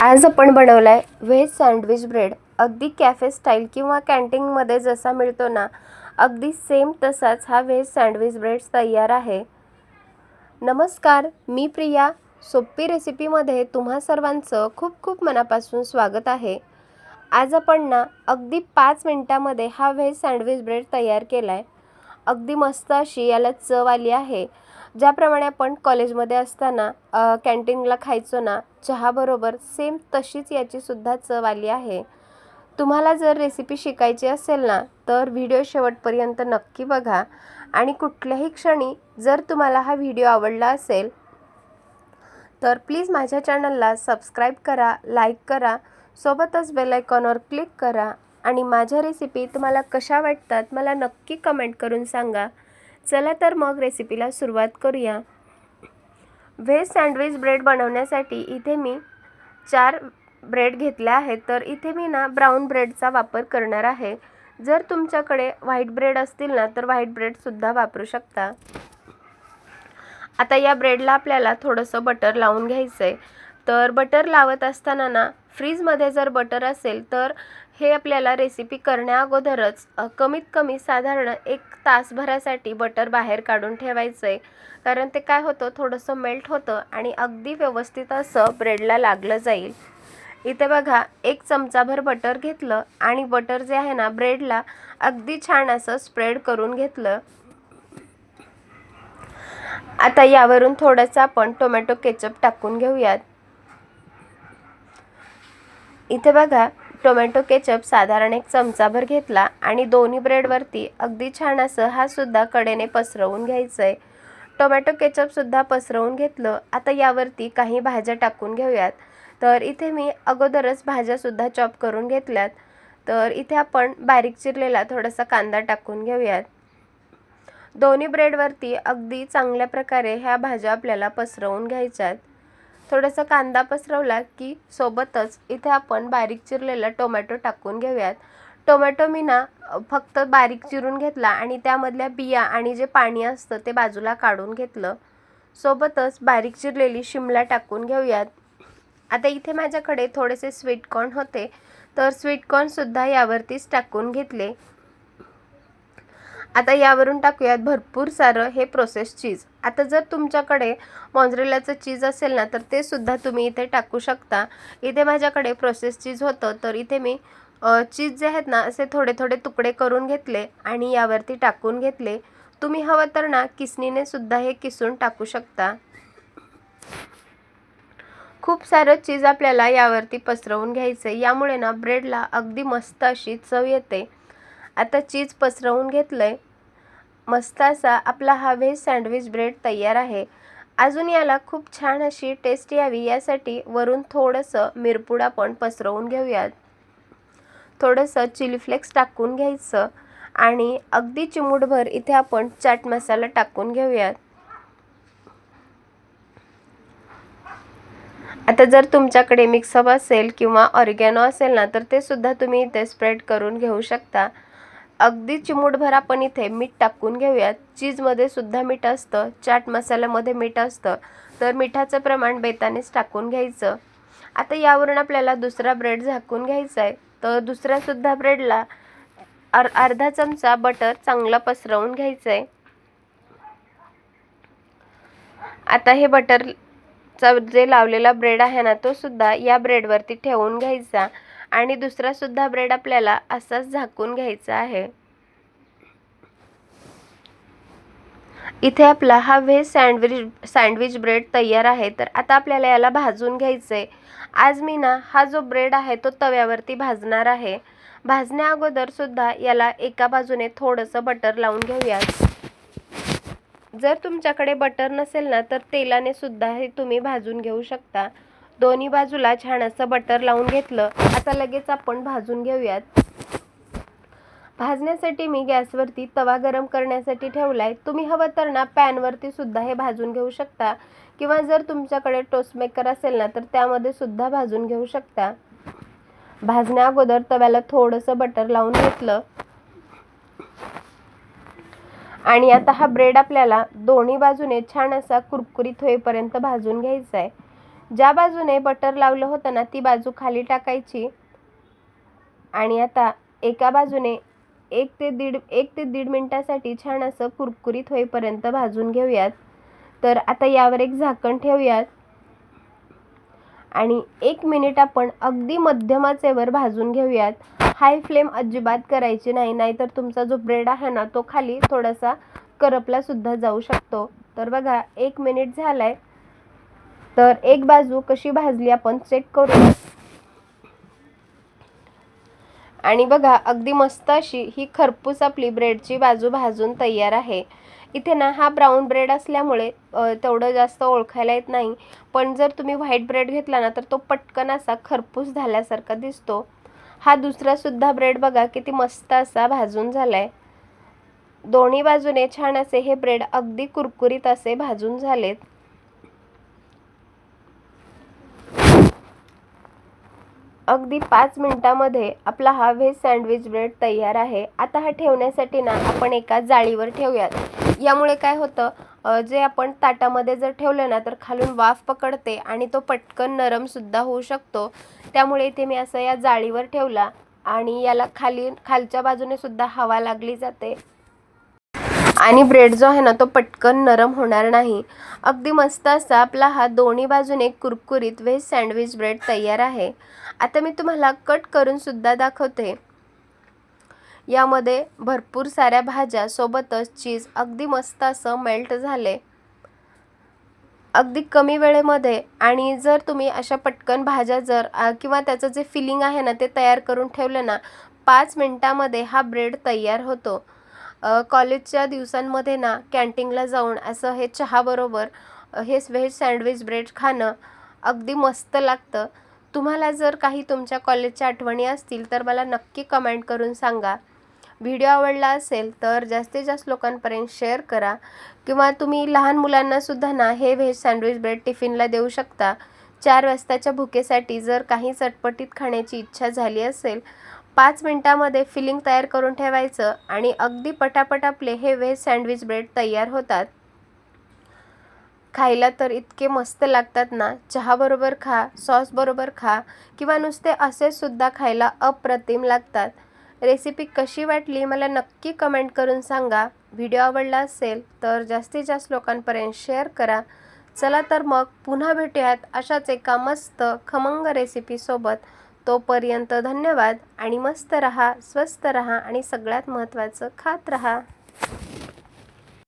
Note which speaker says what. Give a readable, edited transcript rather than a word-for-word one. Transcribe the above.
Speaker 1: आज आपण बनवलाय व्हेज सँडविच ब्रेड। अगदी कॅफे स्टाईल किंवा कॅन्टीनमध्ये जसा मिळतो ना, अगदी सेम तसाच हा व्हेज सँडविच ब्रेड तयार आहे। नमस्कार, मी प्रिया। सोपी रेसिपीमध्ये तुम्हा सर्वांचं खूप खूप मनापासून स्वागत आहे। आज आपण ना अगदी 5 मिनिटांमध्ये हा व्हेज सँडविच ब्रेड तयार केलाय। अगदी मस्त अशी याला चव आली आहे। ज्याप्रमाणे आपण कॉलेजमध्ये असताना कॅन्टीनला खायचो ना चहाबरोबर, सेम तशीच याची सुद्धा चव आली आहे। तुम्हाला जर रेसिपी शिकायची असेल ना तर व्हिडिओ शेवटपर्यंत नक्की बघा आणि कुठल्याही क्षणी जर तुम्हाला हा व्हिडिओ आवडला असेल तर प्लीज माझ्या चॅनलला सबस्क्राईब करा, लाईक करा, सोबतच बेल आयकॉनवर क्लिक करा आणि माझ्या रेसिपी तुम्हाला कशा वाटतात मला नक्की कमेंट करून सांगा। चला तर मग रेसिपीला सुरुवात करूया। व्हेज सँडविच ब्रेड बनवण्यासाठी इथे मी 4 ब्रेड घेतले आहेत। तर इथे मी ना ब्राऊन ब्रेडचा वापर करणार आहे। जर तुमच्याकडे व्हाईट ब्रेड असतील ना तर व्हाईट ब्रेड सुद्धा वापरू शकता। आता या ब्रेडला आपल्याला थोडंसं बटर लावून घ्यायचंय। तर बटर लावत असताना ना फ्रीजमध्ये जर बटर असेल तर हे आपल्याला रेसिपी करण्या अगोदरच कमीत कमी साधारण 1 तासभरासाठी बटर बाहेर काढून ठेवायचंय। कारण ते काय होतं, थोडंसं मेल्ट होतं आणि अगदी व्यवस्थित असं ब्रेडला लागलं जाईल। इथे बघा 1 चमचाभर बटर घेतलं आणि बटर जे आहे ना ब्रेडला अगदी छान असं स्प्रेड करून घेतलं। आता यावरून थोडंसं आपण टोमॅटो केचप टाकून घेऊयात। इथे बघा टोमॅटो केचप साधारण 1 चमचाभर घेतला आणि दोन्ही ब्रेडवरती अगदी छान असं हा सुद्धा कडेने पसरवून घ्यायचंय। टोमॅटो केचप सुद्धा पसरवून घेतलं। आता यावरती काही भाज्या टाकून घेऊयात। तर इथे मी अगोदरच भाज्या सुद्धा चॉप करून घेतल्यात। तर इथे आपण बारीक चिरलेला थोडासा कांदा टाकून घेऊयात। दोन्ही ब्रेडवरती अगदी चांगल्या प्रकारे ह्या भाज्या आपल्याला पसरवून घ्यायच्यात। थोडासा कांदा पसरवला की सोबतच इथे आपण बारीक चिरलेला टोमॅटो टाकून घेऊयात। टोमॅटो मी ना फक्त बारीक चिरून घेतला आणि त्यामधल्या बिया आणि जे पाणी असतं ते बाजूला काढून घेतलं। सोबतच बारीक चिरलेली शिमला टाकून घेऊयात। आता इथे माझ्याकडे थोडेसे स्वीट कॉर्न होते तर स्वीट कॉर्न सुद्धा यावरतीच टाकून घेतले। आता यावरून टाकूयात भरपूर सारं हे प्रोसेस चीज। आता जर तुमच्याकडे मॉझरेलाचं चीज असेल ना तर ते सुद्धा तुम्ही इथे टाकू शकता। इथे माझ्याकडे प्रोसेस चीज होतं तर इथे मी चीज जे आहेत ना असे थोडे थोडे तुकडे करून घेतले आणि यावरती टाकून घेतले। तुम्ही हवं तर ना किसणीने सुद्धा हे किसून टाकू शकता। खूप सारं चीज आपल्याला यावरती पसरवून घ्यायचं, यामुळे ना ब्रेडला अगदी मस्त अशी चव येते। आता चीज पसरवून घेतलंय। मस्त असा आपला हा व्हेज सँडविच ब्रेड तयार आहे। अजून याला खूप छान अशी टेस्ट यावी यासाठी वरून थोडंसं मिरपूड आपण पसरवून घेऊयात। थोडंसं चिली फ्लेक्स टाकून घ्यायचं आणि अगदी चिमूटभर इथे आपण चाट मसाला टाकून घेऊयात। आता जर तुमच्याकडे मिक्सअप असेल किंवा ऑरिगॅनो असेल ना तर ते सुद्धा तुम्ही इथे स्प्रेड करून घेऊ शकता। अगदी चिमूटभर आपण इथे मीठ टाकून घेऊयात। चीजमध्ये सुद्धा मीठ असतं, चाट मसाल्यामध्ये मीठ असतं, तर मिठाचं प्रमाण बेतानेच टाकून घ्यायचं। आता यावरून आपल्याला दुसरा ब्रेड झाकून घ्यायचा आहे। तर दुसऱ्या सुद्धा ब्रेडला अर्धा चमचा बटर चांगला पसरवून घ्यायचं आहे। आता हे बटरचा जे लावलेला ब्रेड आहे ना तो सुद्धा या ब्रेडवरती ठेवून घ्यायचा आणि दुसरा सुद्धा ब्रेड आपल्याला असाच झाकून घ्यायचा आहे। इथे आपला हा व्हेज सँडविच ब्रेड तयार आहे। तर आता आपल्याला याला भाजून घ्यायचंय। आज मी ना हा जो ब्रेड आहे तो तव्यावरती भाजणार आहे। भाजण्या अगोदर सुद्धा याला एका बाजूने थोडंसं बटर लावून घेऊयात। जर तुमच्याकडे बटर नसेल ना तर तेलाने सुद्धा हे तुम्ही भाजून घेऊ शकता। दोन्ही बाजूला छान असं बटर लावून घेतलं। आता लगेच आपण भाजून घेऊयात। भाजण्यासाठी मी गॅसवरती तवा गरम करण्यासाठी ठेवलाय। तुम्ही हवं तर ना पॅनवरती सुद्धा हे भाजून घेऊ शकता किंवा जर तुमच्याकडे टोस्ट मेकर असेल ना तर त्यामध्ये सुद्धा भाजून घेऊ शकता। भाजण्या अगोदर तव्याला थोडंसं बटर लावून घेतलं आणि आता हा ब्रेड आपल्याला दोन्ही बाजूने छान असा कुरकुरीत होईपर्यंत भाजून घ्यायचा आहे। ज्या बाजूने बटर लावलं होतं ना ती बाजू खाली टाकायची आणि आता एका बाजूने 1 ते दीड मिनिटासाठी छान असं कुरकुरीत होईपर्यंत भाजून घेऊयात। तर आता यावर एक झाकण ठेवूयात आणि 1 मिनिट आपण अगदी मध्यम आचेवर भाजून घेऊयात। हाय फ्लेम अजिबात करायची नाही, नाहीतर तुमचा जो ब्रेड आहे ना तो खाली थोडासा करपला सुद्धा जाऊ शकतो। तर बघा 1 मिनिट झालाय, तर एक बाजू कशी भाजली आपण चेक करूया आणि बघा अगदी मस्त अशी ही खरपूस आपली ब्रेडची बाजू भाजून तयार आहे। इथे ना हा ब्राऊन ब्रेड असल्यामुळे तेवढं जास्त ओळखायला येत नाही, पण जर तुम्ही व्हाईट ब्रेड घेतला ना तर तो पटकन असा खरपूस झाल्यासारखा दिसतो। हा दुसरा सुद्धा ब्रेड बघा किती मस्त असा भाजून झालाय। दोन्ही बाजूने छान असे हे ब्रेड अगदी कुरकुरीत असे भाजून झालेत। अगदी 5 मिनिटांमध्ये आपला हा व्हेज सँडविच ब्रेड तयार आहे। आता हा ठेवण्यासाठी ना आपण एका जाळीवर ठेवूयात। यामुळे काय होतं, जे आपण ताटामध्ये जर ठेवलं ना तर खालून वाफ पकडते आणि तो पटकन नरम सुद्धा होऊ शकतो। त्यामुळे इथे मी असं या जाळीवर ठेवला आणि याला खालच्या बाजूने सुद्धा हवा लागली जाते आणि ब्रेड जो आहे ना तो पटकन नरम होणार नाही। अगदी मस्त असा आपला हा दोन्ही बाजूने कुरकुरीत व्हेज सँडविच ब्रेड तयार आहे। आता मी तुम्हाला कट करून सुद्धा दाखवते। यामध्ये भरपूर साऱ्या भाज्या सोबतच चीज अगदी मस्त असं मेल्ट झाले अगदी कमी वेळेमध्ये। आणि जर तुम्ही अशा पटकन भाज्या जर किंवा त्याचं जे फिलिंग आहे ना ते तयार करून ठेवलं ना 5 मिनिटांमध्ये हा ब्रेड तयार होतो। कॉलेजच्या दिवसांमध्ये ना कॅन्टीनला जाऊन असं हे चहाबरोबर हे व्हेज सँडविच ब्रेड खाणं अगदी मस्त लागतं। तुम्हाला जर काही तुमच्या कॉलेजच्या आठवणी असतील तर मला नक्की कमेंट करून सांगा। व्हिडिओ आवडला असेल तर जास्तीत जास्त लोकांपर्यंत शेअर करा किंवा तुम्ही लहान मुलांनासुद्धा ना हे व्हेज सँडविच ब्रेड टिफिनला देऊ शकता। 4 वाजताच्या भुकेसाठी जर काही चटपटीत खाण्याची इच्छा झाली असेल, 5 मिनिटांमध्ये फिलिंग तयार करून ठेवायचं आणि अगदी पटापट आपले हे व्हेज सँडविच ब्रेड तयार होतात। खायला तर इतके मस्त लागतात ना, चहाबरोबर खा, सॉसबरोबर खा किंवा नुसते असे सुद्धा खायला अप्रतिम लागतात। रेसिपी कशी वाटली मला नक्की कमेंट करून सांगा। व्हिडिओ आवडला असेल तर जास्तीत जास्त लोकांपर्यंत शेअर करा। चला तर मग पुन्हा भेटूयात अशाच एका मस्त खमंग रेसिपीसोबत। तोपर्यंत धन्यवाद आणि मस्त रहा, स्वस्त रहा आणि सगळ्यात महत्त्वाचं खात रहा।